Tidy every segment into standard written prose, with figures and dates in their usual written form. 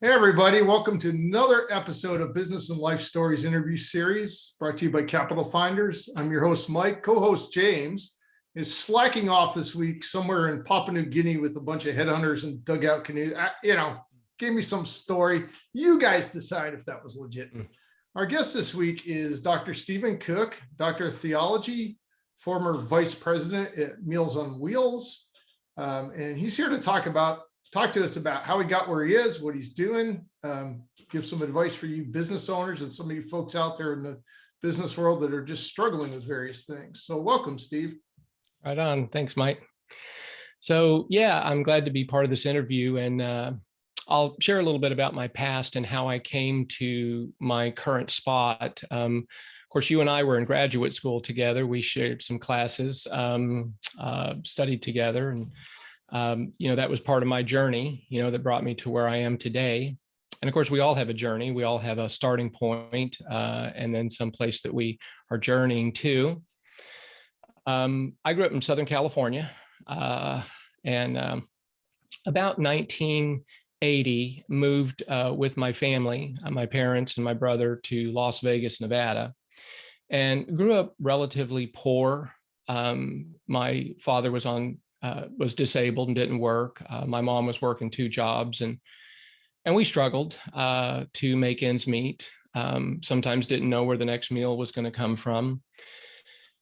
Hey, everybody. Welcome to another episode of Business and Life Stories interview series brought to you by Capital Finders. I'm your host, Mike. Co-host James is slacking off this week somewhere in Papua New Guinea with a bunch of headhunters and dugout canoes. Give me some story. You guys decide if that was legit. Our guest this week is Dr. Stephen Cook, Doctor of Theology, former Vice President at Meals on Wheels. And he's here to talk to us about how he got where he is, what he's doing, give some advice for you business owners and some of you folks out there in the business world that are just struggling with various things. So welcome, Steve. Right on. Thanks, Mike. So yeah, I'm glad to be part of this interview, and I'll share a little bit about my past and how I came to my current spot. Of course, you and I were in graduate school together. We shared some classes, studied together, and that was part of my journey, that brought me to where I am today. And of course, we all have a journey. We all have a starting point, and then some place that we are journeying to. I grew up in Southern California, and about 1980, moved with my family, my parents and my brother, to Las Vegas, Nevada, and grew up relatively poor. My father was disabled and didn't work. My mom was working two jobs, and we struggled to make ends meet. Sometimes didn't know where the next meal was going to come from.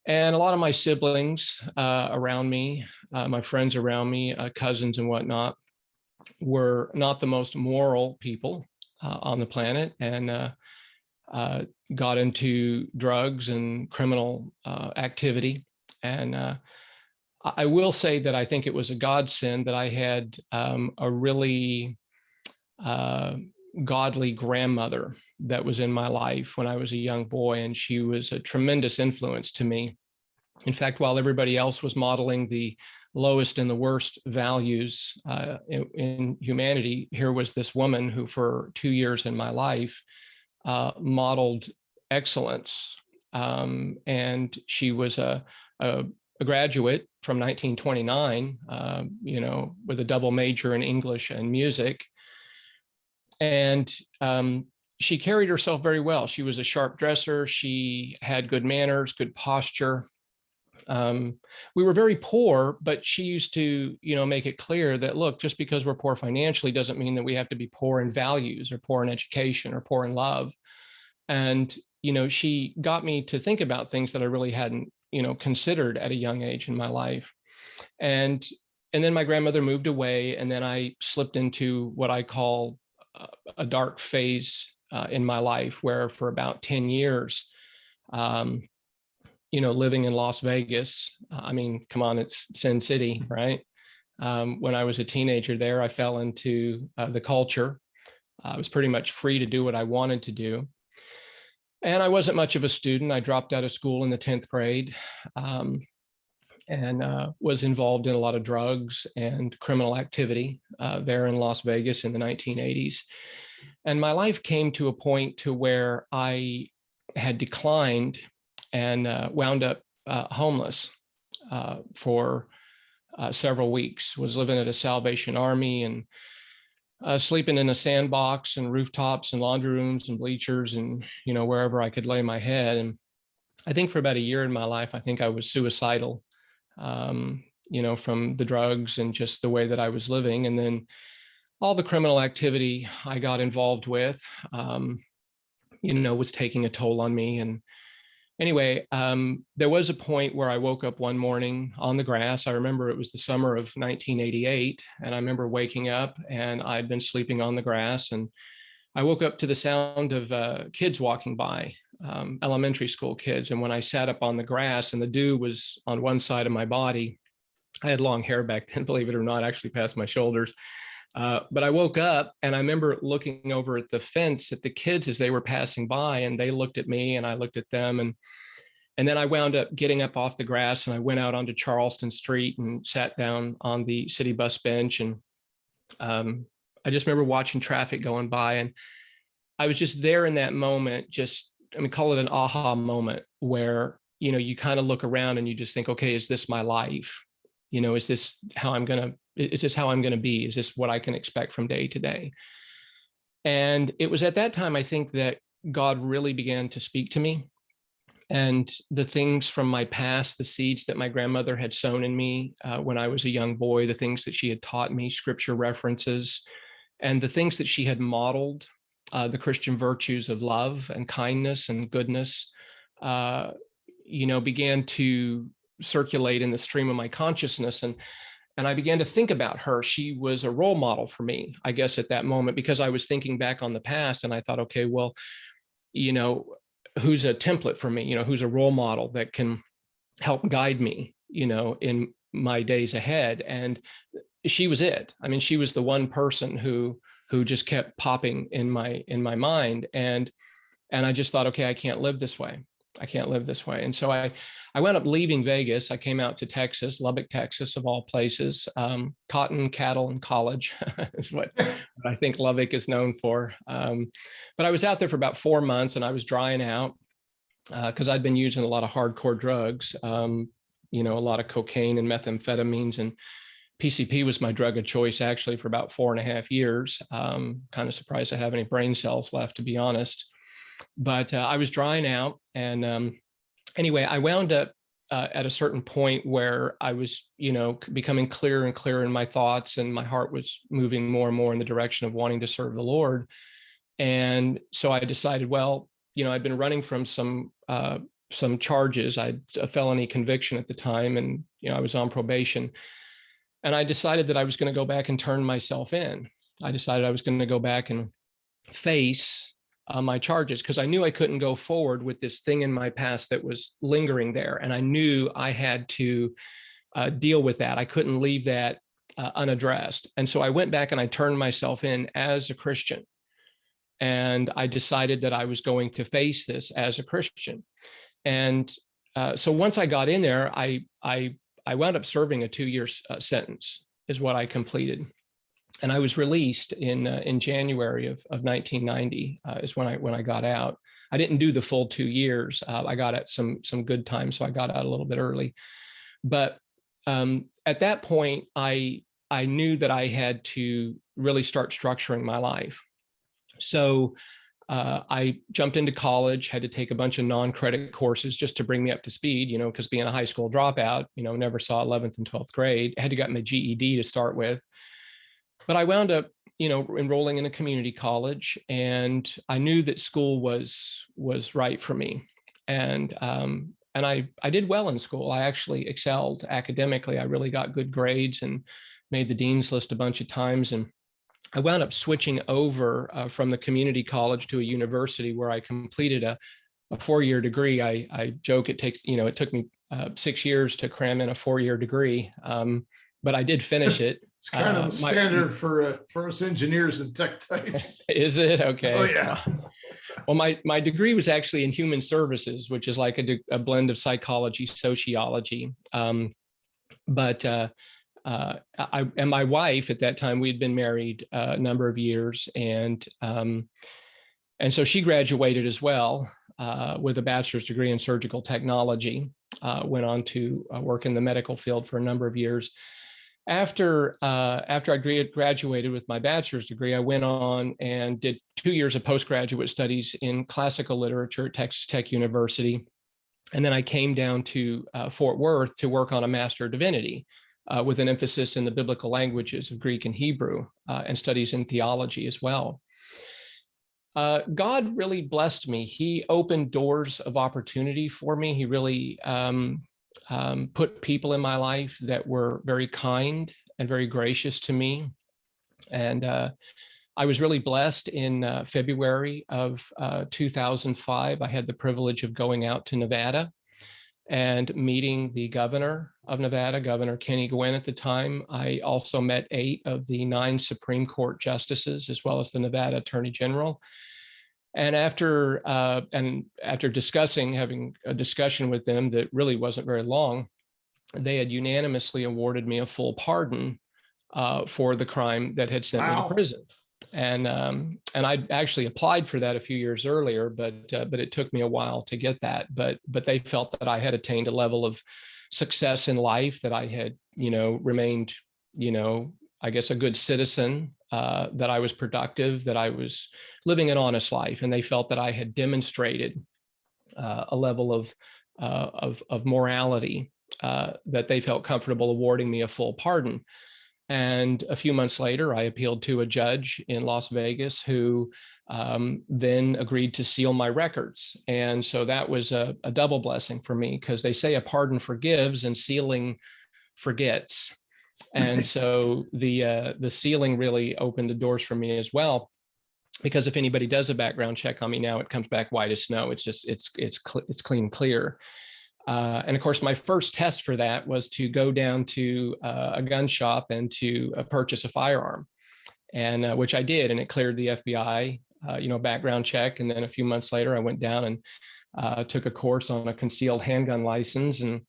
And a lot of my siblings around me, my friends around me, cousins and whatnot, were not the most moral people on the planet, and got into drugs and criminal activity. And I will say that I think it was a godsend that I had a really godly grandmother that was in my life when I was a young boy, and she was a tremendous influence to me. In fact, while everybody else was modeling the lowest and the worst values in humanity, here was this woman who, for 2 years in my life, modeled excellence. And she was a graduate from 1929, with a double major in English and music. And she carried herself very well. She was a sharp dresser. She had good manners, good posture. We were very poor, but she used to, make it clear that, look, just because we're poor financially doesn't mean that we have to be poor in values or poor in education or poor in love. And, she got me to think about things that I really hadn't, considered at a young age in my life. And then my grandmother moved away, and then I slipped into what I call a dark phase in my life, where for about 10 years, living in Las Vegas, come on, it's Sin City, right? When I was a teenager there, I fell into the culture. I was pretty much free to do what I wanted to do. And I wasn't much of a student. I dropped out of school in the 10th grade, and was involved in a lot of drugs and criminal activity there in Las Vegas in the 1980s. And my life came to a point to where I had declined and wound up homeless for several weeks. Was living at a Salvation Army and sleeping in a sandbox and rooftops and laundry rooms and bleachers and, wherever I could lay my head. And I think for about a year in my life, I think I was suicidal, from the drugs and just the way that I was living. And then all the criminal activity I got involved with, was taking a toll on me. And anyway, there was a point where I woke up one morning on the grass. I remember it was the summer of 1988. And I remember waking up, and I'd been sleeping on the grass. And I woke up to the sound of kids walking by, elementary school kids. And when I sat up on the grass and the dew was on one side of my body, I had long hair back then, believe it or not, actually past my shoulders. But I woke up, and I remember looking over at the fence at the kids as they were passing by, and they looked at me and I looked at them. And then I wound up getting up off the grass, and I went out onto Charleston Street and sat down on the city bus bench. And I just remember watching traffic going by, and I was just there in that moment, call it an aha moment, where, you kind of look around and you just think, okay, is this my life? Is this how I'm going to be? Is this what I can expect from day to day? And it was at that time, I think, that God really began to speak to me. And the things from my past, the seeds that my grandmother had sown in me when I was a young boy, the things that she had taught me, scripture references, and the things that she had modeled, the Christian virtues of love and kindness and goodness, uh, began to circulate in the stream of my consciousness. And I began to think about her. She was a role model for me, I guess, at that moment, because I was thinking back on the past, and I thought, okay, well, you know, who's a template for me? Who's a role model that can help guide me, in my days ahead? And she was it. I mean, she was the one person who just kept popping in my mind. And I just thought, okay, I can't live this way. I can't live this way. And so I wound up leaving Vegas. I came out to Texas, Lubbock, Texas, of all places. Cotton, cattle, and college is what I think Lubbock is known for. But I was out there for about 4 months, and I was drying out because I'd been using a lot of hardcore drugs, a lot of cocaine and methamphetamines, and PCP was my drug of choice actually for about 4.5 years. Kind of surprised I have any brain cells left, to be honest. But I was drying out. And anyway, I wound up at a certain point where I was, becoming clearer and clearer in my thoughts, and my heart was moving more and more in the direction of wanting to serve the Lord. And so I decided, well, I'd been running from some charges. I had a felony conviction at the time, and, I was on probation. And I decided that I was going to go back and turn myself in. I decided I was going to go back and face my charges, because I knew I couldn't go forward with this thing in my past that was lingering there. And I knew I had to deal with that. I couldn't leave that unaddressed. And so I went back and I turned myself in as a Christian. And I decided that I was going to face this as a Christian. And so once I got in there, I wound up serving a 2-year sentence is what I completed. And I was released in January of 1990 is when I got out. I didn't do the full 2 years. I got at some good time, so I got out a little bit early. But at that point, I knew that I had to really start structuring my life. So I jumped into college, had to take a bunch of non-credit courses just to bring me up to speed, because being a high school dropout, never saw 11th and 12th grade. I had to get my GED to start with. But I wound up, enrolling in a community college, and I knew that school was right for me. And I did well in school. I actually excelled academically. I really got good grades and made the dean's list a bunch of times. And I wound up switching over from the community college to a university where I completed a 4-year degree. I joke it took me 6 years to cram in a 4-year degree, but I did finish it. It's kind of the standard for us engineers and tech types. Is it? Okay. Oh yeah. Well, my degree was actually in human services, which is like a blend of psychology, sociology. But I and my wife at that time, we'd been married a number of years, and so she graduated as well with a bachelor's degree in surgical technology. Went on to work in the medical field for a number of years. After I graduated with my bachelor's degree, I went on and did 2 years of postgraduate studies in classical literature at Texas Tech University. And then I came down to Fort Worth to work on a Master of Divinity with an emphasis in the biblical languages of Greek and Hebrew and studies in theology as well. God really blessed me. He opened doors of opportunity for me. He really put people in my life that were very kind and very gracious to me. And I was really blessed in February of 2005. I had the privilege of going out to Nevada and meeting the governor of Nevada, Governor Kenny Gwinn at the time. I also met 8 of the 9 Supreme Court justices, as well as the Nevada Attorney General. And after having a discussion with them that really wasn't very long, they had unanimously awarded me a full pardon for the crime that had sent me to prison. And I actually applied for that a few years earlier, but it took me a while to get that. But they felt that I had attained a level of success in life, that I had, remained, I guess, a good citizen that I was productive, that I was living an honest life, and they felt that I had demonstrated a level of morality that they felt comfortable awarding me a full pardon. And a few months later, I appealed to a judge in Las Vegas who then agreed to seal my records. And so that was a double blessing for me, because they say a pardon forgives and sealing forgets. And so the sealing really opened the doors for me as well, because if anybody does a background check on me now, it comes back white as snow. It's just it's clean, clear. And of course, my first test for that was to go down to a gun shop and to purchase a firearm, and which I did, and it cleared the FBI, background check. And then a few months later, I went down and took a course on a concealed handgun license, and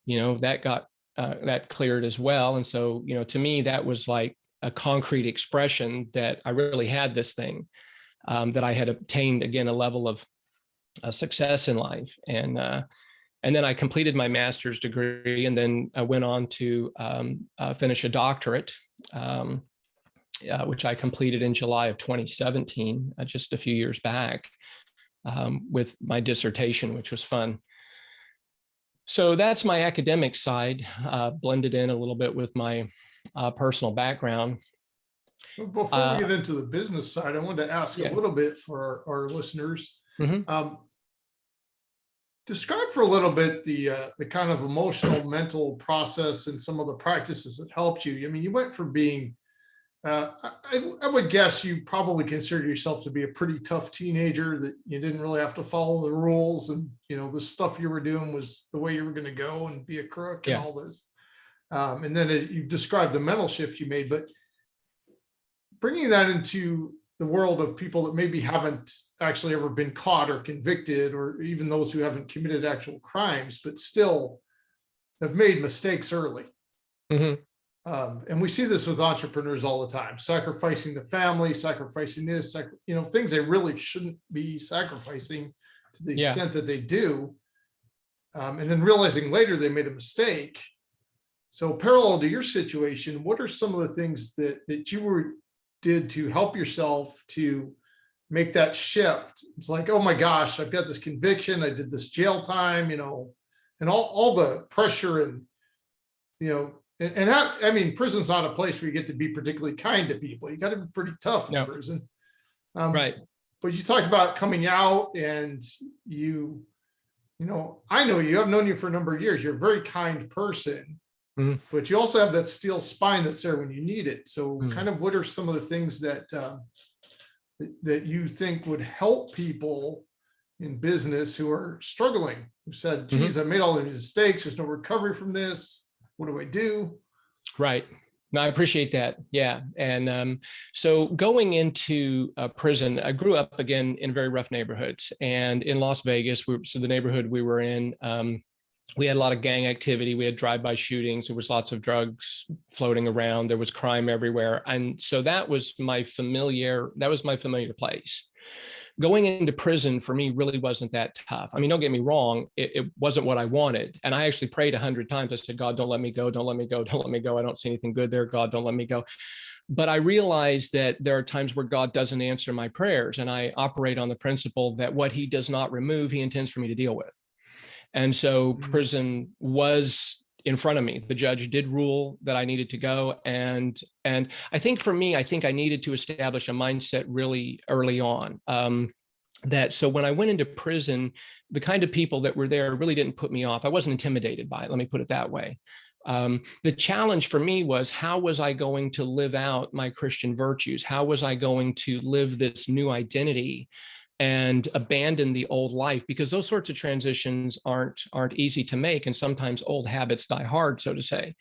that got that cleared as well. And so, to me, that was like a concrete expression that I really had this thing, that I had obtained, again, a level of success in life. And then I completed my master's degree, and then I went on to finish a doctorate, which I completed in July of 2017, just a few years back, with my dissertation, which was fun. So that's my academic side, blended in a little bit with my personal background. So before we get into the business side, I wanted to ask a little bit for our listeners. Mm-hmm. Describe for a little bit the kind of emotional, mental process and some of the practices that helped you. I mean, you went from being, I would guess you probably consider yourself to be a pretty tough teenager, that you didn't really have to follow the rules, and the stuff you were doing was the way you were going to go and be a crook and all this. And then you described the mental shift you made, but bringing that into the world of people that maybe haven't actually ever been caught or convicted, or even those who haven't committed actual crimes, but still have made mistakes early. Mm-hmm. And we see this with entrepreneurs all the time, sacrificing the family, sacrificing this, things they really shouldn't be sacrificing to the extent that they do. And then realizing later they made a mistake. So parallel to your situation, what are some of the things that you did to help yourself to make that shift? It's like, oh my gosh, I've got this conviction, I did this jail time, and all the pressure, and I mean, prison's not a place where you get to be particularly kind to people. You got to be pretty tough in prison. Right. But you talked about coming out, and I know you, I've known you for a number of years. You're a very kind person. Mm-hmm. But you also have that steel spine that's there when you need it. So kind of what are some of the things that you think would help people in business who are struggling, who said, geez, I made all these mistakes, there's no recovery from this, what do I do? Right. No, I appreciate that. Yeah. And so going into prison, I grew up, again, in very rough neighborhoods. And in Las Vegas, so the neighborhood we were in, we had a lot of gang activity. We had drive-by shootings. There was lots of drugs floating around. There was crime everywhere. And so that was my familiar place. Going into prison for me really wasn't that tough. I mean, don't get me wrong, it wasn't what I wanted. And I actually prayed 100 times. I said, God, don't let me go. Don't let me go. Don't let me go. I don't see anything good there. God, don't let me go. But I realized that there are times where God doesn't answer my prayers. And I operate on the principle that what he does not remove, he intends for me to deal with. And so prison was in front of me. The judge did rule that I needed to go. And I think for me, I needed to establish a mindset really early on. So when I went into prison, the kind of people that were there really didn't put me off. I wasn't intimidated by it. Let me put it that way. The challenge for me was, how was I going to live out my Christian virtues? How was I going to live this new identity and abandon the old life? Because those sorts of transitions aren't easy to make. And sometimes old habits die hard, so to say.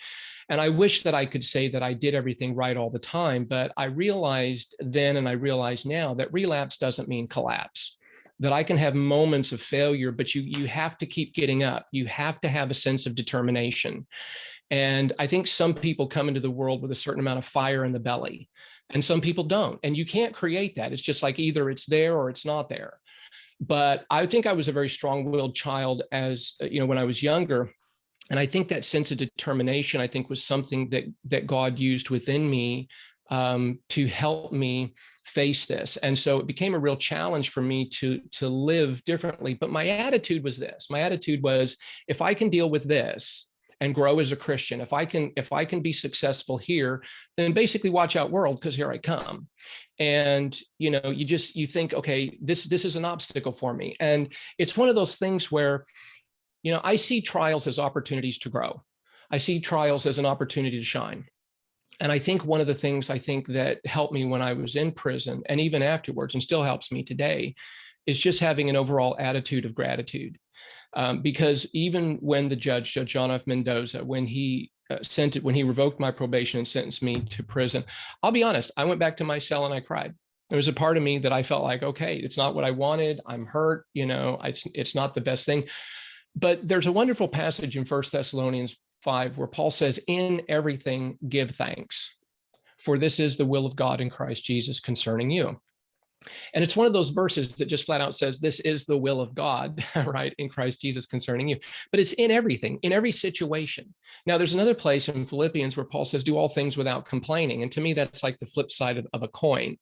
And I wish that I could say that I did everything right all the time, but I realized then, and I realize now, that relapse doesn't mean collapse, that I can have moments of failure, but you have to keep getting up. You have to have a sense of determination. And I think some people come into the world with a certain amount of fire in the belly, and some people don't. And you can't create that. It's just like either it's there or it's not there. But I think I was a very strong-willed child when I was younger. And I think that sense of determination, I think, was something that God used within me to help me face this. And so it became a real challenge for me to live differently. But my attitude was this. My attitude was, if I can deal with this and grow as a Christian, if I can be successful here, then basically watch out, world, because here I come. And you think, okay, this is an obstacle for me. And it's one of those things where, I see trials as opportunities to grow. I see trials as an opportunity to shine. And I think one of the things that helped me when I was in prison, and even afterwards, and still helps me today, is just having an overall attitude of gratitude. Because even when the Judge John F. Mendoza, when he revoked my probation and sentenced me to prison, I'll be honest, I went back to my cell and I cried. There was a part of me that I felt like, okay, it's not what I wanted. I'm hurt. It's not the best thing. But there's a wonderful passage in 1 Thessalonians 5 where Paul says, in everything give thanks, for this is the will of God in Christ Jesus concerning you. And it's one of those verses that just flat out says, this is the will of God, right, in Christ Jesus concerning you. But it's in everything, in every situation. Now, there's another place in Philippians where Paul says, do all things without complaining. And to me, that's like the flip side of a coin.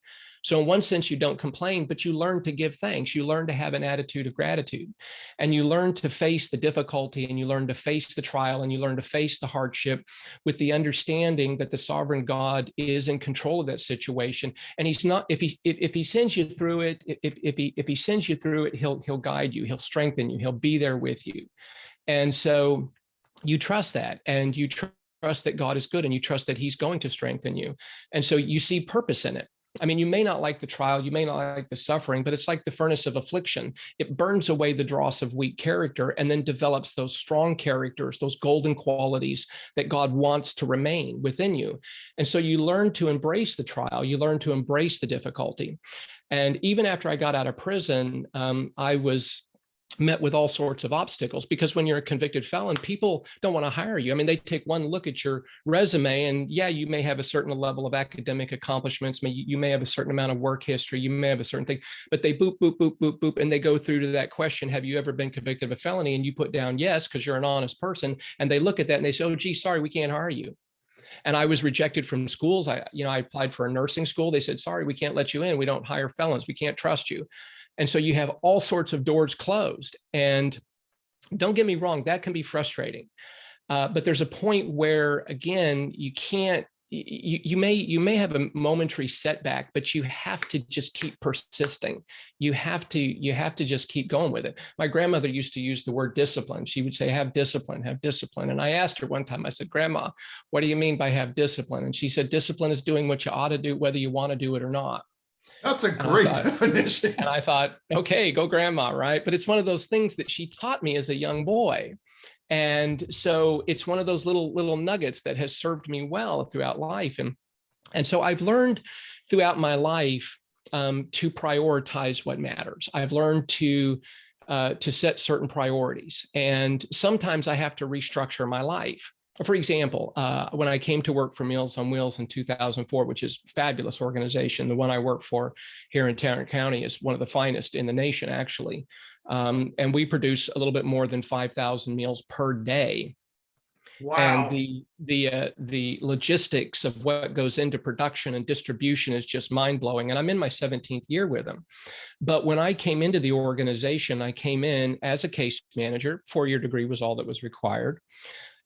So in one sense, you don't complain, but you learn to give thanks. You learn to have an attitude of gratitude, and you learn to face the difficulty, and you learn to face the trial, and you learn to face the hardship with the understanding that the sovereign God is in control of that situation. And he's not, if he sends you through it, if he sends you through it, he'll guide you, he'll strengthen you, he'll be there with you. And so you trust that, and you trust that God is good, and you trust that he's going to strengthen you. And so you see purpose in it. I mean, you may not like the trial, you may not like the suffering, but it's like the furnace of affliction. It burns away the dross of weak character and then develops those strong characters, those golden qualities that God wants to remain within you. And so you learn to embrace the trial, you learn to embrace the difficulty. And even after I got out of prison, I was met with all sorts of obstacles, because when you're a convicted felon, people don't want to hire you. I mean, they take one look at your resume, and yeah, you may have a certain level of academic accomplishments, you may have a certain amount of work history, you may have a certain thing, but they boop, boop, boop, boop, boop, and they go through to that question, have you ever been convicted of a felony? And you put down yes, because you're an honest person, and they look at that and they say, oh, gee, sorry, we can't hire you. And I was rejected from schools. I applied for a nursing school. They said, sorry, we can't let you in. We don't hire felons. We can't trust you. And so you have all sorts of doors closed. And don't get me wrong, that can be frustrating. But there's a point where, again, you can't, you may have a momentary setback, but you have to just keep persisting. You have to just keep going with it. My grandmother used to use the word discipline. She would say, have discipline, have discipline. And I asked her one time, I said, Grandma, what do you mean by have discipline? And she said, discipline is doing what you ought to do, whether you want to do it or not. That's a great definition. And I thought, okay, go grandma, right? But it's one of those things that she taught me as a young boy. And so it's one of those little nuggets that has served me well throughout life. And so I've learned throughout my life to prioritize what matters. I've learned to set certain priorities. And sometimes I have to restructure my life. For example, when I came to work for Meals on Wheels in 2004, which is a fabulous organization, the one I work for here in Tarrant County is one of the finest in the nation, actually. And we produce a little bit more than 5,000 meals per day. Wow. And the logistics of what goes into production and distribution is just mind-blowing. And I'm in my 17th year with them. But when I came into the organization, I came in as a case manager. 4-year degree was all that was required.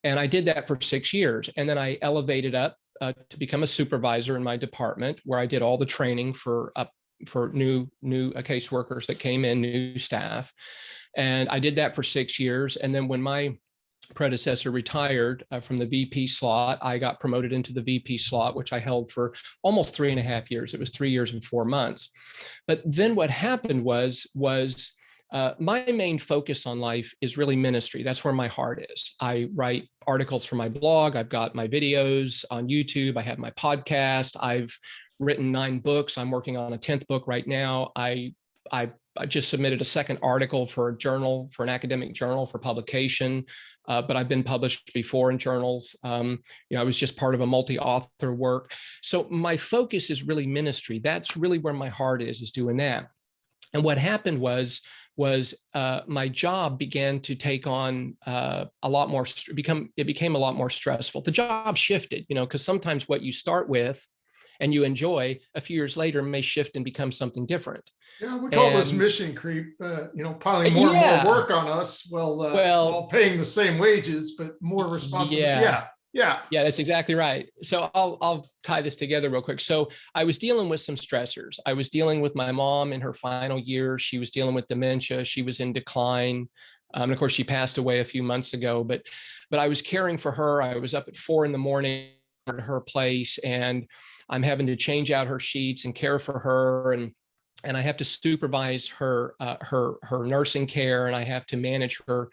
And I did that for 6 years. And then I elevated up to become a supervisor in my department, where I did all the training for new caseworkers that came in, new staff. And I did that for 6 years. And then when my predecessor retired from the VP slot, I got promoted into the VP slot, which I held for almost 3.5 years. It was 3 years and 4 months. But then what happened was my main focus on life is really ministry. That's where my heart is. I write articles for my blog. I've got my videos on YouTube. I have my podcast. I've written 9 books. I'm working on a 10th book right now. I just submitted a second article for a journal, for an academic journal for publication, but I've been published before in journals. I was just part of a multi-author work. So my focus is really ministry. That's really where my heart is doing that. And what happened was my job began to take on a lot more, it became a lot more stressful. The job shifted, because sometimes what you start with and you enjoy, a few years later may shift and become something different. Yeah, we call this And mission creep, piling more and more yeah, work on us well, while paying the same wages, but more responsibility. yeah. Yeah, yeah. Yeah, that's exactly right. So I'll tie this together real quick. So I was dealing with some stressors. I was dealing with my mom in her final years. She was dealing with dementia. She was in decline. And of course, she passed away a few months ago. But I was caring for her. I was up at 4 a.m. at her place, and I'm having to change out her sheets and care for her, and I have to supervise her nursing care, and I have to manage her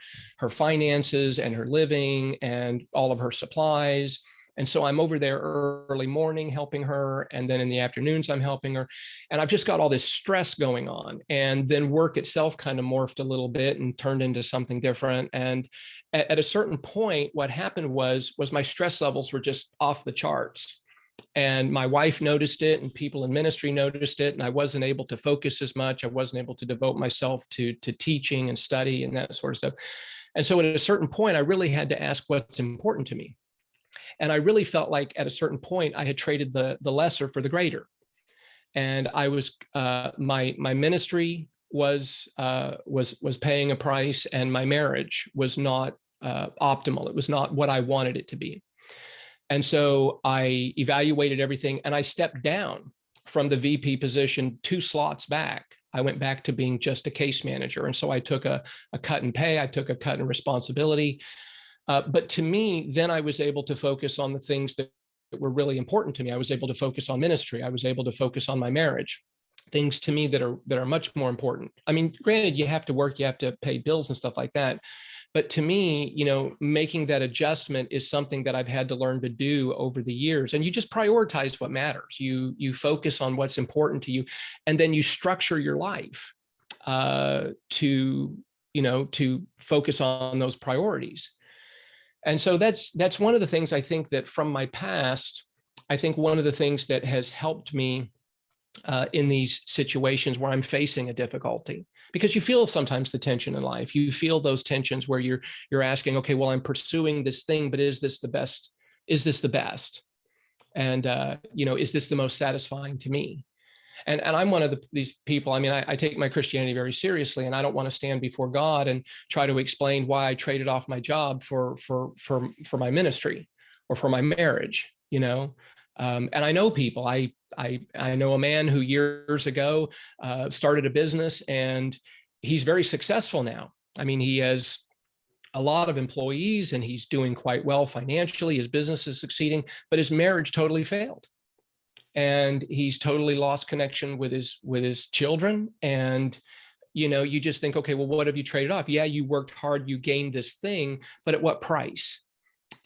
finances and her living and all of her supplies. And so I'm over there early morning helping her, and then in the afternoons I'm helping her, and I've just got all this stress going on. And then work itself kind of morphed a little bit and turned into something different. And at a certain point, what happened was my stress levels were just off the charts. And my wife noticed it, and people in ministry noticed it, and I wasn't able to focus as much. I wasn't able to devote myself to teaching and study and that sort of stuff. And so at a certain point, I really had to ask what's important to me. And I really felt like at a certain point, I had traded the lesser for the greater. And I was my ministry was paying a price, and my marriage was not optimal. It was not what I wanted it to be. And so I evaluated everything, and I stepped down from the VP position 2 slots back. I went back to being just a case manager. And so I took a cut in pay. I took a cut in responsibility. But to me, then I was able to focus on the things that were really important to me. I was able to focus on ministry. I was able to focus on my marriage, things to me that are much more important. I mean, granted, you have to work, you have to pay bills and stuff like that. But to me, making that adjustment is something that I've had to learn to do over the years. And you just prioritize what matters. You focus on what's important to you, and then you structure your life to focus on those priorities. And so that's one of the things I think that from my past, I think one of the things that has helped me in these situations where I'm facing a difficulty, because you feel sometimes the tension in life. You feel those tensions where you're asking, okay, well, I'm pursuing this thing, but is this the best? Is this the best? And is this the most satisfying to me? And I'm one of these people. I mean, I take my Christianity very seriously, and I don't want to stand before God and try to explain why I traded off my job for my ministry or for my marriage. And I know people. I know a man who years ago started a business, and he's very successful now. I mean, he has a lot of employees, and he's doing quite well financially. His business is succeeding, but his marriage totally failed. And he's totally lost connection with his children. And, you just think, okay, well, what have you traded off? Yeah, you worked hard, you gained this thing, but at what price?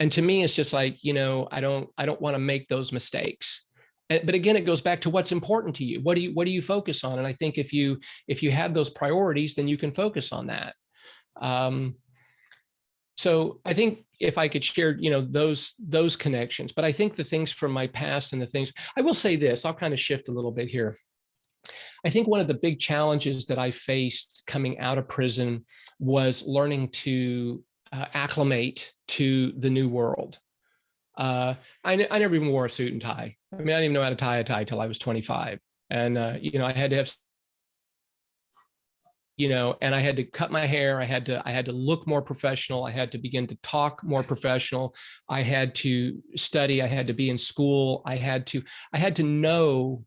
And to me, it's just like, I don't want to make those mistakes. But again, it goes back to what's important to you. What do you focus on? And I think if you have those priorities, then you can focus on that. So I think if I could share, those connections, but I think the things from my past and the things, I will say this, I'll kind of shift a little bit here. I think one of the big challenges that I faced coming out of prison was learning to acclimate to the new world. I never even wore a suit and tie. I mean, I didn't even know how to tie a tie till I was 25. And, I had to have, and I had to cut my hair. I had to look more professional. I had to begin to talk more professional. I had to study. I had to be in school. I had to know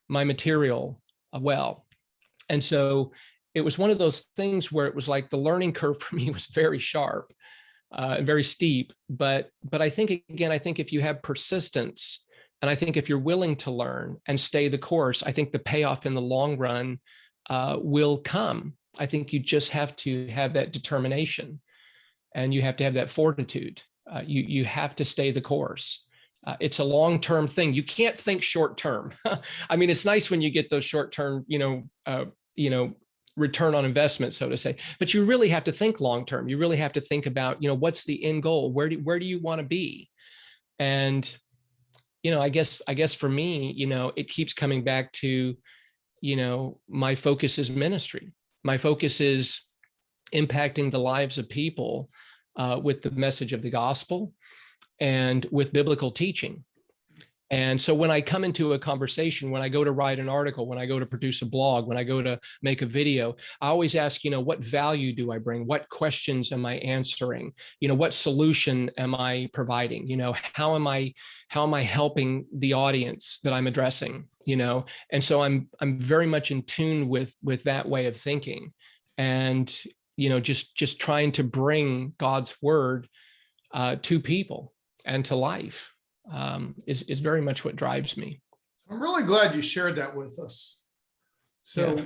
my material well. And so it was one of those things where it was like the learning curve for me was very sharp, very steep. But I think, again, if you have persistence, and I think if you're willing to learn and stay the course, I think the payoff in the long run will come. I think you just have to have that determination, and you have to have that fortitude. You have to stay the course. It's a long-term thing. You can't think short-term. I mean, it's nice when you get those short-term, return on investment, so to say, but you really have to think long-term. You really have to think about, what's the end goal? Where do you want to be? And, I guess for me, it keeps coming back to, my focus is ministry. My focus is impacting the lives of people with the message of the gospel and with biblical teaching. And so when I come into a conversation, when I go to write an article, when I go to produce a blog, when I go to make a video, I always ask, what value do I bring? What questions am I answering? What solution am I providing? How am I helping the audience that I'm addressing? And so I'm very much in tune with that way of thinking, and just trying to bring God's word to people and to life. Is very much what drives me. I'm really glad you shared that with us. So Yeah.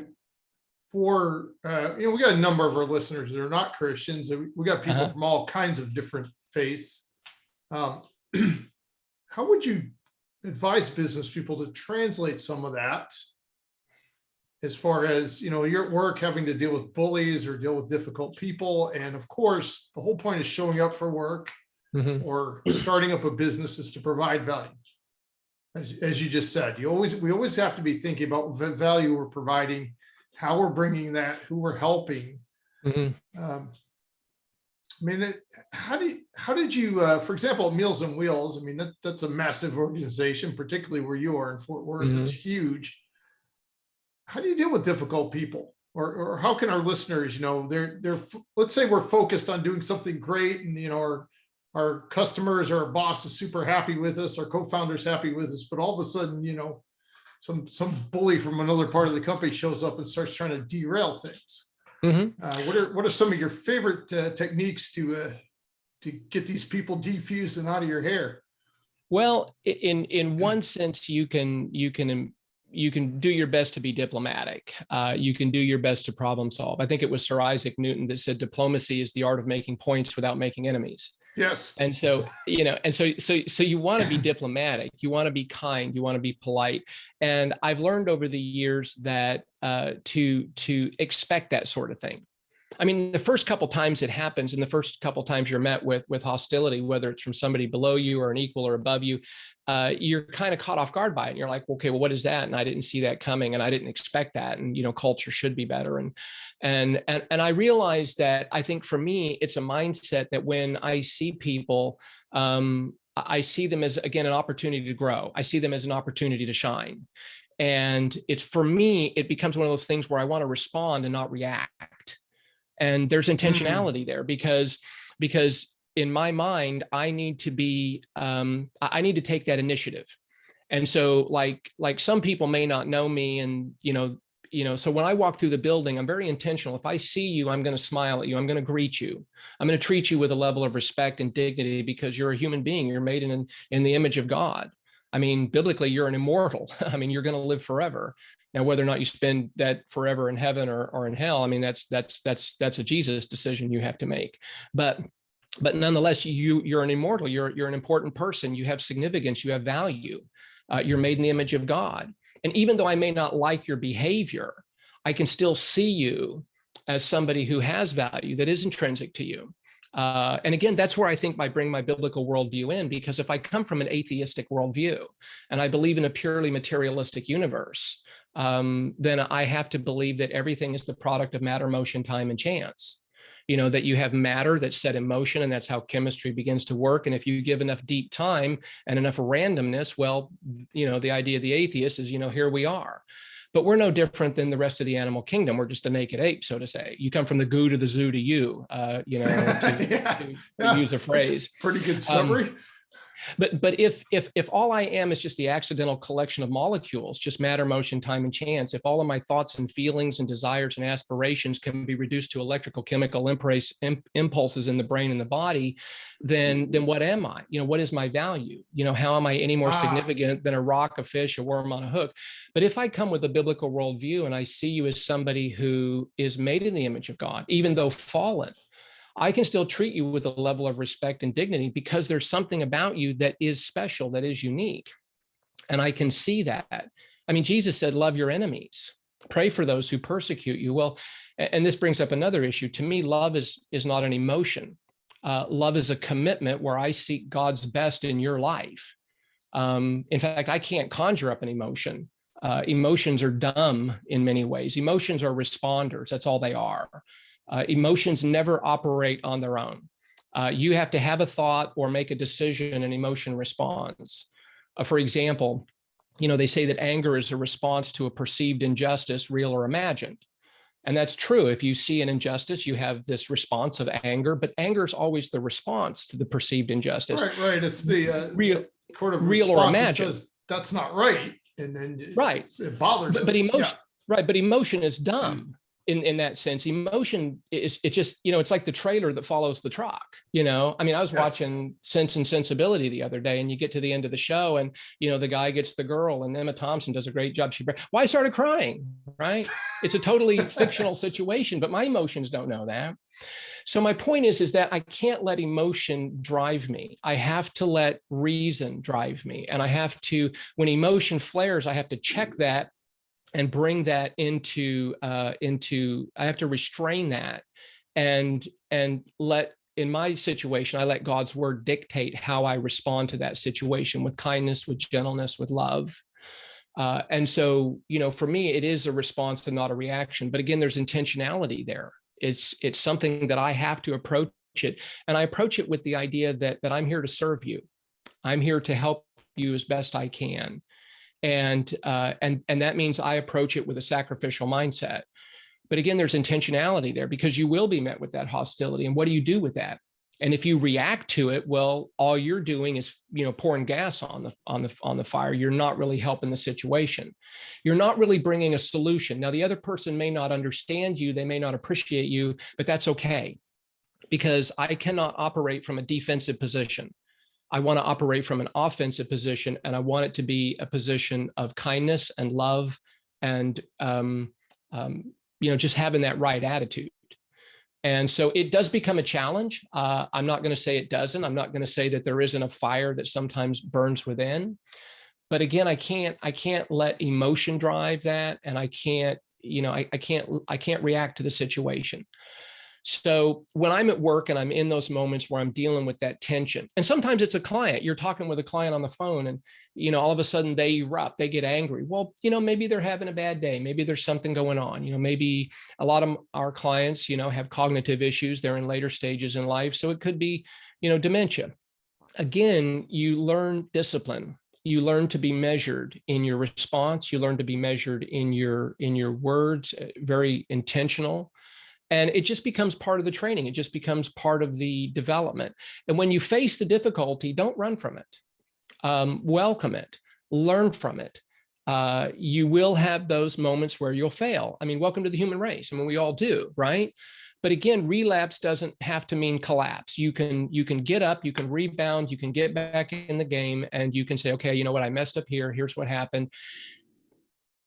for, we got a number of our listeners that are not Christians. We got people from all kinds of different faiths. How would you advise business people to translate some of that, as far as, you're at work having to deal with bullies or deal with difficult people? And of course, the whole point is showing up for work. Mm-hmm. Or starting up a business is to provide value. As you just said, we always have to be thinking about the value we're providing, how we're bringing that, who we're helping. Mm-hmm. How did you, for example, Meals on Wheels? That's a massive organization, particularly where you are in Fort Worth. Mm-hmm. It's huge. How do you deal with difficult people? Or how can our listeners, they're let's say we're focused on doing something great, and our customers or our boss is super happy with us, our co-founder's happy with us, but all of a sudden, some bully from another part of the company shows up and starts trying to derail things. Mm-hmm. What are some of your favorite techniques to get these people defused and out of your hair? Well, in one sense, you can do your best to be diplomatic. You can do your best to problem solve. I think it was Sir Isaac Newton that said diplomacy is the art of making points without making enemies. Yes. And so, so you want to be diplomatic, you want to be kind, you want to be polite. And I've learned over the years that to expect that sort of thing. The first couple times it happens, and the first couple times you're met with hostility, whether it's from somebody below you or an equal or above you, you're kind of caught off guard by it. And you're like, okay, well, what is that? And I didn't see that coming, and I didn't expect that. And culture should be better. And I realized that I think for me, it's a mindset that when I see people, I see them as, again, an opportunity to grow. I see them as an opportunity to shine. And it's, for me, it becomes one of those things where I want to respond and not react. And there's intentionality there, because in my mind, I need to take that initiative. And so like some people may not know me, and, so when I walk through the building, I'm very intentional. If I see you, I'm going to smile at you. I'm going to greet you. I'm going to treat you with a level of respect and dignity, because you're a human being. You're made in the image of God. Biblically, you're an immortal. You're going to live forever. Now, whether or not you spend that forever in heaven or in hell, that's a Jesus decision you have to make. But nonetheless, you're an immortal. You're an important person. You have significance. You have value. You're made in the image of God. And even though I may not like your behavior, I can still see you as somebody who has value that is intrinsic to you. And again, that's where I think I bring my biblical worldview in, because if I come from an atheistic worldview and I believe in a purely materialistic universe, then I have to believe that everything is the product of matter, motion, time, and chance. That you have matter that's set in motion, and that's how chemistry begins to work. And if you give enough deep time and enough randomness, well, the idea of the atheist is, here we are. But we're no different than the rest of the animal kingdom. We're just a naked ape, so to say. You come from the goo to the zoo to you, to use a phrase. Pretty good summary. But if all I am is just the accidental collection of molecules, just matter, motion, time, and chance, if all of my thoughts and feelings and desires and aspirations can be reduced to electrical, chemical impulses in the brain and the body, then what am I? What is my value? How am I any more significant than a rock, a fish, a worm on a hook? But if I come with a biblical worldview and I see you as somebody who is made in the image of God, even though fallen, I can still treat you with a level of respect and dignity, because there's something about you that is special, that is unique. And I can see that. Jesus said, love your enemies, pray for those who persecute you. Well, and this brings up another issue. To me, love is not an emotion. Love is a commitment where I seek God's best in your life. In fact, I can't conjure up an emotion. Emotions are dumb in many ways. Emotions are responders. That's all they are. Emotions never operate on their own. You have to have a thought or make a decision, and emotion responds. For example, they say that anger is a response to a perceived injustice, real or imagined. And that's true. If you see an injustice, you have this response of anger, but anger is always the response to the perceived injustice. Right. It's the real, court of real response or imagined. that says that's not right, and then it bothers us. But emotion, right? But emotion is Yeah. dumb in that sense. Emotion is just it's like the trailer that follows the truck. I mean, I was watching Sense and Sensibility the other day, and you get to the end of the show, and the guy gets the girl, and Emma Thompson does a great job. I started crying, right? It's a totally fictional situation, but my emotions don't know that. So my point is that I can't let emotion drive me. I have to let reason drive me. And I have to, when emotion flares, I have to check that and bring that into I have to restrain that and let, in my situation, I let God's word dictate how I respond to that situation, with kindness, with gentleness, with love. And so, for me, it is a response and not a reaction. But again, there's intentionality there. It's something that I have to approach it. And I approach it with the idea that I'm here to serve you. I'm here to help you as best I can. And that means I approach it with a sacrificial mindset. But again, there's intentionality there, because you will be met with that hostility. And what do you do with that? And if you react to it, well, all you're doing is, pouring gas on the fire. You're not really helping the situation. You're not really bringing a solution. Now, the other person may not understand you. They may not appreciate you, but that's okay, because I cannot operate from a defensive position. I want to operate from an offensive position, and I want it to be a position of kindness and love, and just having that right attitude. And so it does become a challenge. I'm not going to say it doesn't. I'm not going to say that there isn't a fire that sometimes burns within. But again, I can't let emotion drive that, and I can't react to the situation. So when I'm at work and I'm in those moments where I'm dealing with that tension, and sometimes it's a client, you're talking with a client on the phone, and all of a sudden they erupt, they get angry. Well, maybe they're having a bad day. Maybe there's something going on. Maybe a lot of our clients, have cognitive issues. They're in later stages in life. So it could be, dementia. Again, you learn discipline. You learn to be measured in your response. You learn to be measured in your words, very intentional. And it just becomes part of the training. It just becomes part of the development. And when you face the difficulty, don't run from it. Welcome it, learn from it. You will have those moments where you'll fail. I mean, welcome to the human race. I mean, we all do, right? But again, relapse doesn't have to mean collapse. You can get up, you can rebound, you can get back in the game, and you can say, okay, you know what, I messed up here. Here's what happened.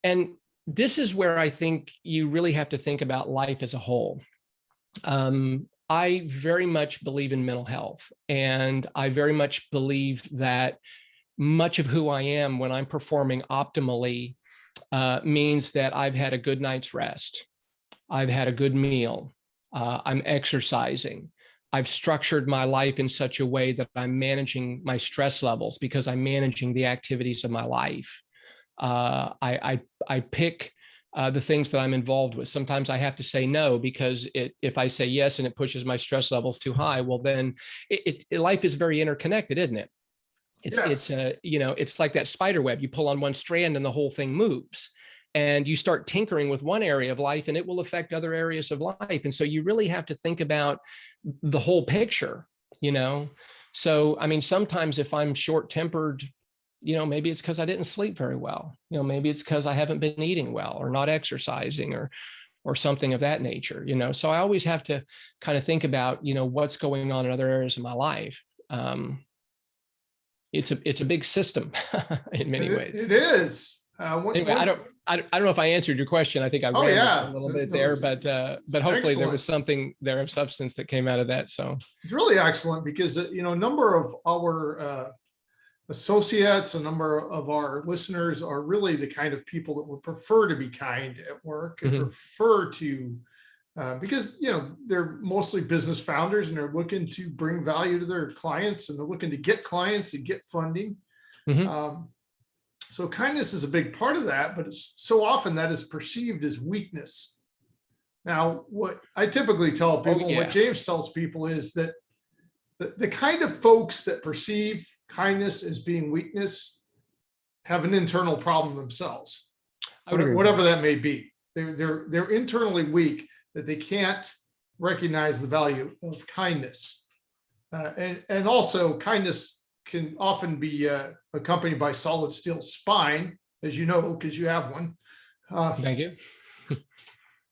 And this is where I think you really have to think about life as a whole. I very much believe in mental health, and I very much believe that much of who I am when I'm performing optimally means that I've had a good night's rest. I've had a good meal. I'm exercising. I've structured my life in such a way that I'm managing my stress levels because I'm managing the activities of my life. I pick the things that I'm involved with. Sometimes I have to say no, because if I say yes and it pushes my stress levels too high, well, then life is very interconnected, isn't it? It's like that spider web. You pull on one strand and the whole thing moves. And you start tinkering with one area of life and it will affect other areas of life. And so you really have to think about the whole picture, So, I mean, sometimes if I'm short-tempered, maybe it's because I didn't sleep very well. Maybe it's because I haven't been eating well or not exercising or something of that nature, So I always have to kind of think about, what's going on in other areas of my life. It's a big system in many ways. It is. Anyway, I don't know if I answered your question. I think I rambled a little bit there, but hopefully excellent. There was something there of substance that came out of that. So it's really excellent because a number of our associates, a number of our listeners are really the kind of people that would prefer to be kind at work and prefer to because they're mostly business founders and they're looking to bring value to their clients and they're looking to get clients and get funding. So kindness is a big part of that, but it's so often that is perceived as weakness. Now, what I typically tell people, what James tells people is that the kind of folks that perceive kindness as being weakness have an internal problem themselves, I would agree with whatever that may be. They're internally weak, that they can't recognize the value of kindness. And also kindness can often be accompanied by solid steel spine, as you know, because you have one. Thank you.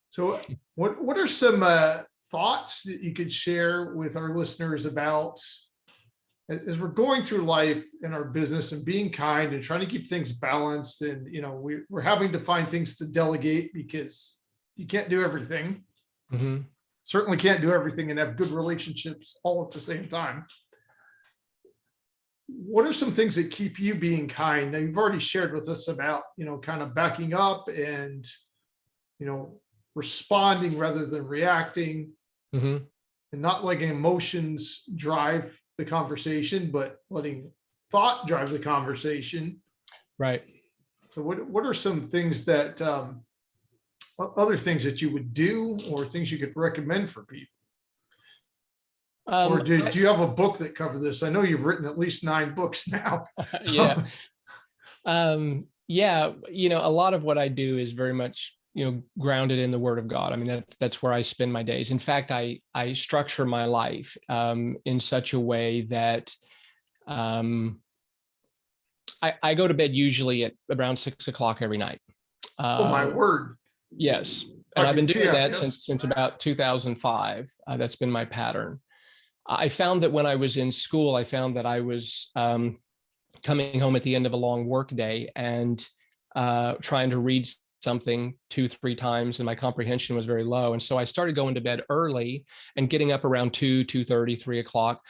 So what are some thoughts that you could share with our listeners about, as we're going through life in our business and being kind and trying to keep things balanced, and we're having to find things to delegate because you can't do everything. Mm-hmm. Certainly can't do everything and have good relationships all at the same time. What are some things that keep you being kind? Now, you've already shared with us about, kind of backing up and, responding rather than reacting, Mm-hmm. and not letting emotions drive the conversation, but letting thought drive the conversation. Right. So what are some things that, other things that you would do, or things you could recommend for people? Or do you have a book that covers this? I know you've written at least 9 books now. Yeah. Yeah. A lot of what I do is very much, grounded in the Word of God. I mean, that's where I spend my days. In fact, I structure my life in such a way that I go to bed usually at around 6 o'clock every night. Oh my word. Yes. And I've been doing that since about 2005. That's been my pattern. I found that when I was in school, I found that I was coming home at the end of a long work day and trying to read something 2-3 times, and my comprehension was very low. And so I started going to bed early and getting up around 2:30, 3 o'clock.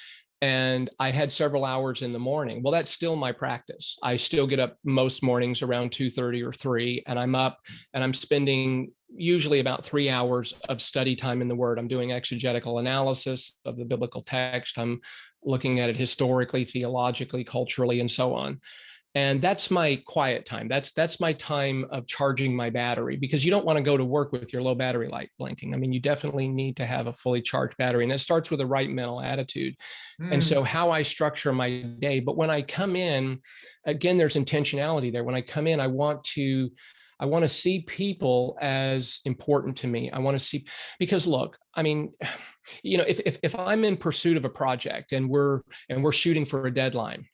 And I had several hours in the morning. Well, that's still my practice. I still get up most mornings around 2:30 or 3, and I'm up and I'm spending usually about 3 hours of study time in the Word. I'm doing exegetical analysis of the biblical text. I'm looking at it historically, theologically, culturally, and so on. And that's my quiet time. That's my time of charging my battery, because you don't want to go to work with your low battery light blinking. I mean, you definitely need to have a fully charged battery, and it starts with the right mental attitude. And so how I structure my day, but when I come in, again, there's intentionality there. When I come in, I want to see people as important to me. I want to see, because look, I mean, if I'm in pursuit of a project and we're shooting for a deadline,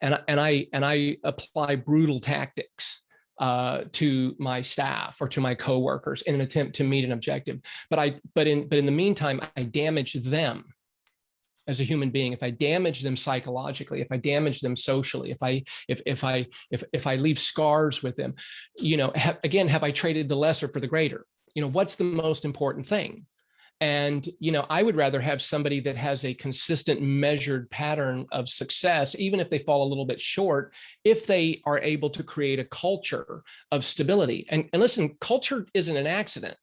and I apply brutal tactics to my staff or to my coworkers in an attempt to meet an objective, but in the meantime, I damage them as a human being. If I damage them psychologically, if I damage them socially, if I leave scars with them, have I traded the lesser for the greater? What's the most important thing? And, I would rather have somebody that has a consistent measured pattern of success, even if they fall a little bit short, if they are able to create a culture of stability. And listen, culture isn't an accident.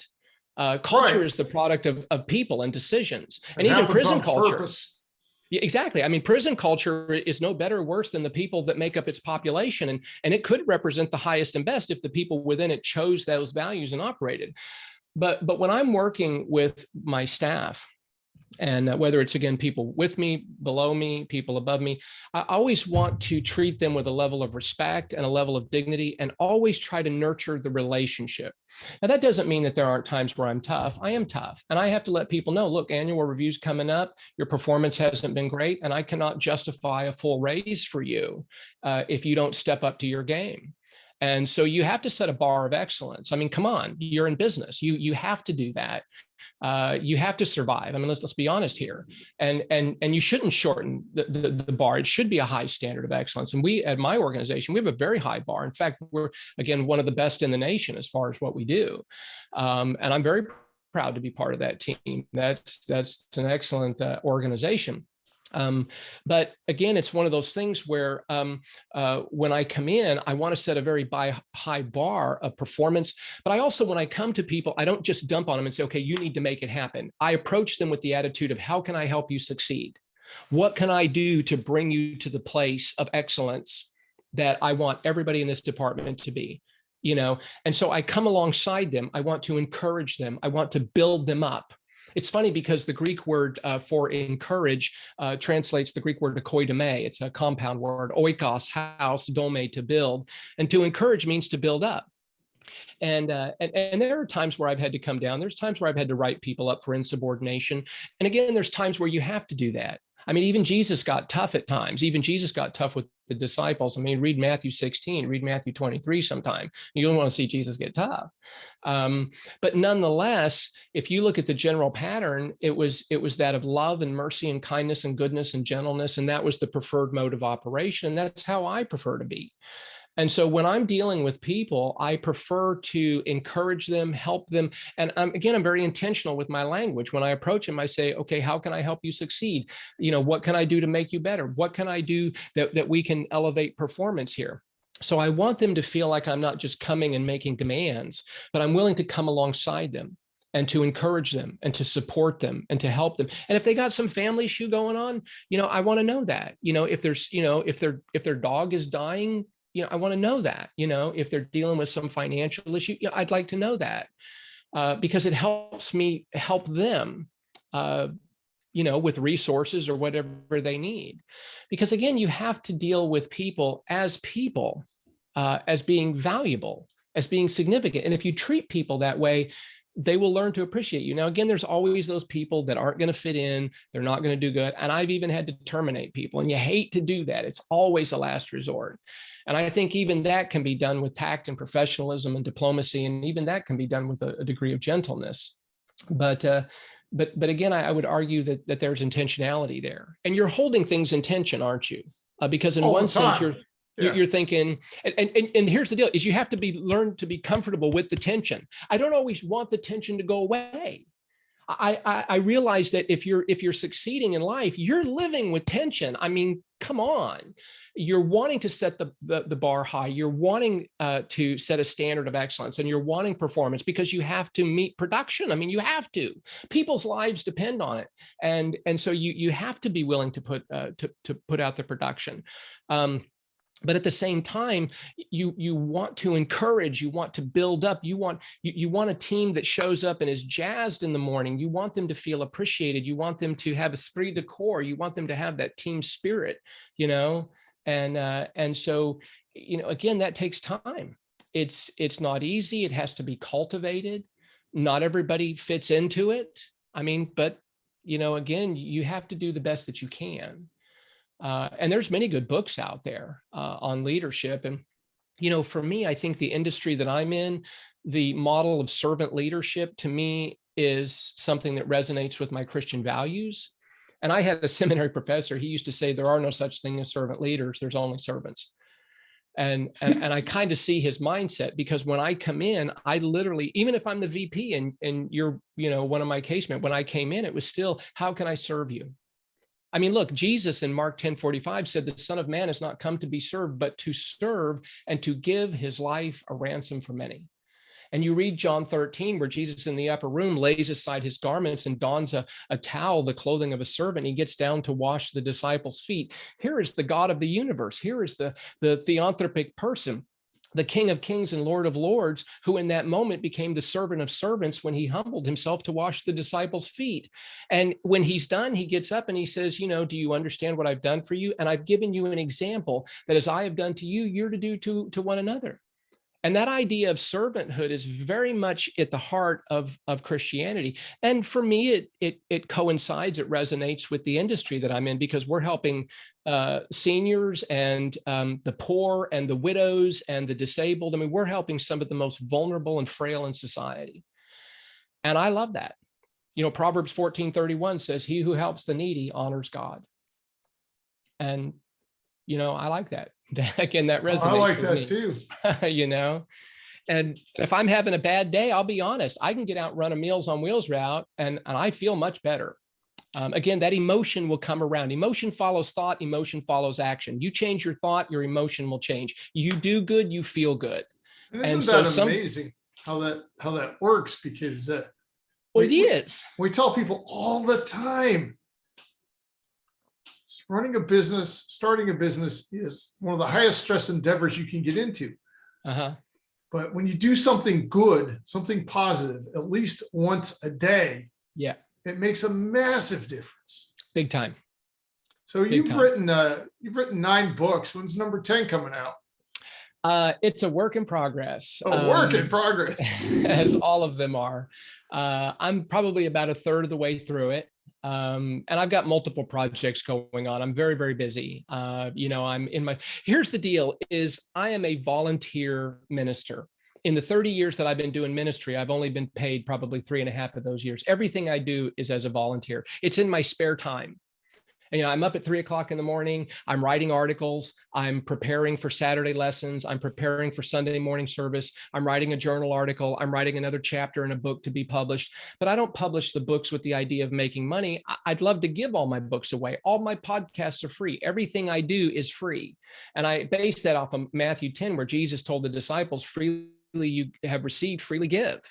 Culture is the product of people and decisions, and even prison culture. Yeah, exactly. I mean, prison culture is no better or worse than the people that make up its population. And it could represent the highest and best if the people within it chose those values and operated. But when I'm working with my staff, and whether it's, again, people with me, below me, people above me, I always want to treat them with a level of respect and a level of dignity, and always try to nurture the relationship. Now, that doesn't mean that there aren't times where I'm tough. I am tough. And I have to let people know, look, annual review's coming up. Your performance hasn't been great, and I cannot justify a full raise for you if you don't step up to your game. And so you have to set a bar of excellence. I mean, come on, you're in business. You have to do that. You have to survive. I mean, let's be honest here. And you shouldn't shorten the bar. It should be a high standard of excellence. And we, at my organization, we have a very high bar. In fact, we're, again, one of the best in the nation as far as what we do. And I'm very proud to be part of that team. That's an excellent organization. But again, it's one of those things where when I come in, I want to set a very high bar of performance. But I also, when I come to people, I don't just dump on them and say, okay, you need to make it happen. I approach them with the attitude of, how can I help you succeed? What can I do to bring you to the place of excellence that I want everybody in this department to be? And so I come alongside them. I want to encourage them. I want to build them up. It's funny because the Greek word for encourage translates the Greek word koidome. It's a compound word, oikos, house, dome, to build. And to encourage means to build up. And there are times where I've had to come down. There's times where I've had to write people up for insubordination. And again, there's times where you have to do that. I mean, even Jesus got tough at times. Even Jesus got tough with the disciples. I mean, read Matthew 16, read Matthew 23 sometime. You don't want to see Jesus get tough. But nonetheless, if you look at the general pattern, it was that of love and mercy and kindness and goodness and gentleness. And that was the preferred mode of operation. And that's how I prefer to be. And so when I'm dealing with people, I prefer to encourage them, help them. And I'm very intentional with my language. When I approach them, I say, okay, how can I help you succeed? What can I do to make you better? What can I do that we can elevate performance here? So I want them to feel like I'm not just coming and making demands, but I'm willing to come alongside them and to encourage them and to support them and to help them. And if they got some family issue going on, I want to know that, if there's, if their dog is dying, I want to know that, if they're dealing with some financial issue, I'd like to know that because it helps me help them, with resources or whatever they need. Because again, you have to deal with people, as being valuable, as being significant. And if you treat people that way, they will learn to appreciate you. Now, again, there's always those people that aren't going to fit in. They're not going to do good. And I've even had to terminate people. And you hate to do that. It's always a last resort. And I think even that can be done with tact and professionalism and diplomacy. And even that can be done with a degree of gentleness. But again, I would argue that there's intentionality there. And you're holding things in tension, aren't you? Because in one sense, you're thinking, and here's the deal, is you have to learn to be comfortable with the tension. I don't always want the tension to go away. I realize that if you're succeeding in life, you're living with tension. I mean, come on. You're wanting to set the bar high. You're wanting to set a standard of excellence, and you're wanting performance because you have to meet production. I mean, you have to. People's lives depend on it, and so you have to be willing to put out the production. But at the same time, you want to encourage, you want to build up, you want a team that shows up and is jazzed in the morning. You want them to feel appreciated. You want them to have esprit de corps. You want them to have that team spirit, and so, again, that takes time. It's not easy. It has to be cultivated. Not everybody fits into it. I mean, but, again, you have to do the best that you can. And there's many good books out there on leadership. And, for me, I think the industry that I'm in, the model of servant leadership, to me, is something that resonates with my Christian values. And I had a seminary professor, he used to say, there are no such thing as servant leaders, there's only servants. And I kind of see his mindset, because when I come in, I literally, even if I'm the VP and you're, one of my casemen, when I came in, it was still, how can I serve you? I mean, look, Jesus in Mark 10:45 said, the Son of Man has not come to be served, but to serve and to give his life a ransom for many. And you read John 13, where Jesus in the upper room lays aside his garments and dons a towel, the clothing of a servant. He gets down to wash the disciples' feet. Here is the God of the universe. Here is the theanthropic person, the King of Kings and Lord of Lords, who in that moment became the servant of servants when he humbled himself to wash the disciples' feet. And when he's done, he gets up and he says, do you understand what I've done for you? And I've given you an example that as I have done to you, you're to do to one another. And that idea of servanthood is very much at the heart of Christianity. And for me, it coincides, it resonates with the industry that I'm in, because we're helping seniors and the poor and the widows and the disabled. I mean, we're helping some of the most vulnerable and frail in society. And I love that. Proverbs 14:31 says, he who helps the needy honors God. And, I like that. Again, that resonates. I like that too. And if I'm having a bad day, I'll be honest, I can get out and run a Meals on Wheels route and I feel much better. Again, that emotion will come around. Emotion follows thought, emotion follows action. You change your thought, your emotion will change. You do good, you feel good. And isn't that amazing how that works? Because it is. We tell people all the time, running a business, starting a business is one of the highest stress endeavors you can get into. But when you do something good, something positive, at least once a day, it makes a massive difference. Big time. So Big you've time. written 9 books. When's number 10 coming out? It's a work in progress. A work in progress. As all of them are. I'm probably about a third of the way through it. And I've got multiple projects going on. I'm very, very busy. Here's the deal is I am a volunteer minister. In the 30 years that I've been doing ministry, I've only been paid probably 3.5 of those years. Everything I do is as a volunteer. It's in my spare time. And, I'm up at 3:00 in the morning. I'm writing articles. I'm preparing for Saturday lessons. I'm preparing for Sunday morning service. I'm writing a journal article. I'm writing another chapter in a book to be published. But I don't publish the books with the idea of making money. I'd love to give all my books away. All my podcasts are free. Everything I do is free. And I base that off of Matthew 10, where Jesus told the disciples, freely you have received, freely give.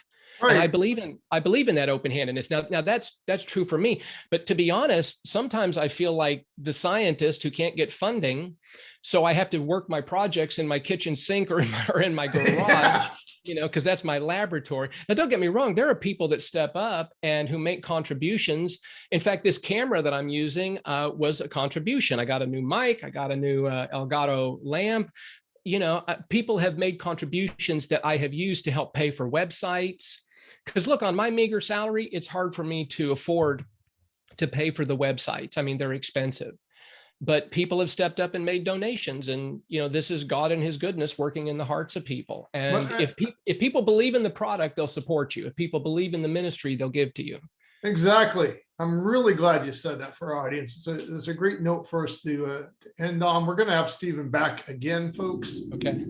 Right. And I believe in that open-handedness. Now that's true for me. But to be honest, sometimes I feel like the scientist who can't get funding, so I have to work my projects in my kitchen sink or in my garage, because that's my laboratory. Now, don't get me wrong. There are people that step up and who make contributions. In fact, this camera that I'm using was a contribution. I got a new mic. I got a new Elgato lamp. People have made contributions that I have used to help pay for websites. Because look, on my meager salary, it's hard for me to afford to pay for the websites. I mean, they're expensive. But people have stepped up and made donations. And, this is God and his goodness working in the hearts of people. And if people believe in the product, they'll support you. If people believe in the ministry, they'll give to you. Exactly. I'm really glad you said that for our audience. It's a great note for us to end on. We're going to have Stephen back again, folks. Okay.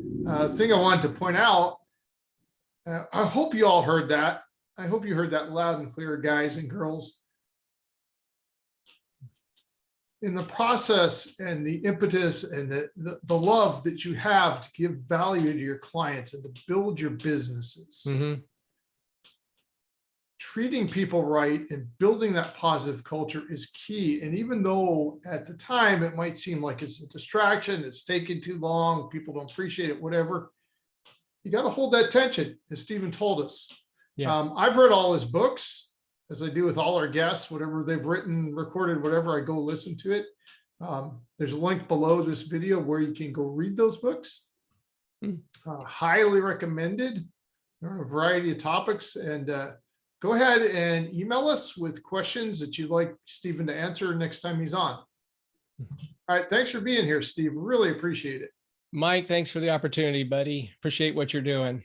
Thing I wanted to point out, I hope you all heard that. I hope you heard that loud and clear, guys and girls. In the process and the impetus and the love that you have to give value to your clients and to build your businesses, treating people right and building that positive culture is key. And even though at the time it might seem like it's a distraction, it's taking too long, people don't appreciate it, whatever, you got to hold that tension, as Stephen told us. Yeah. I've read all his books, as I do with all our guests, whatever they've written, recorded, whatever, I go listen to it. There's a link below this video where you can go read those books. Highly recommended. There are a variety of topics, and go ahead and email us with questions that you'd like Stephen to answer next time he's on. All right. Thanks for being here, Steve. Really appreciate it. Mike, thanks for the opportunity, buddy. Appreciate what you're doing.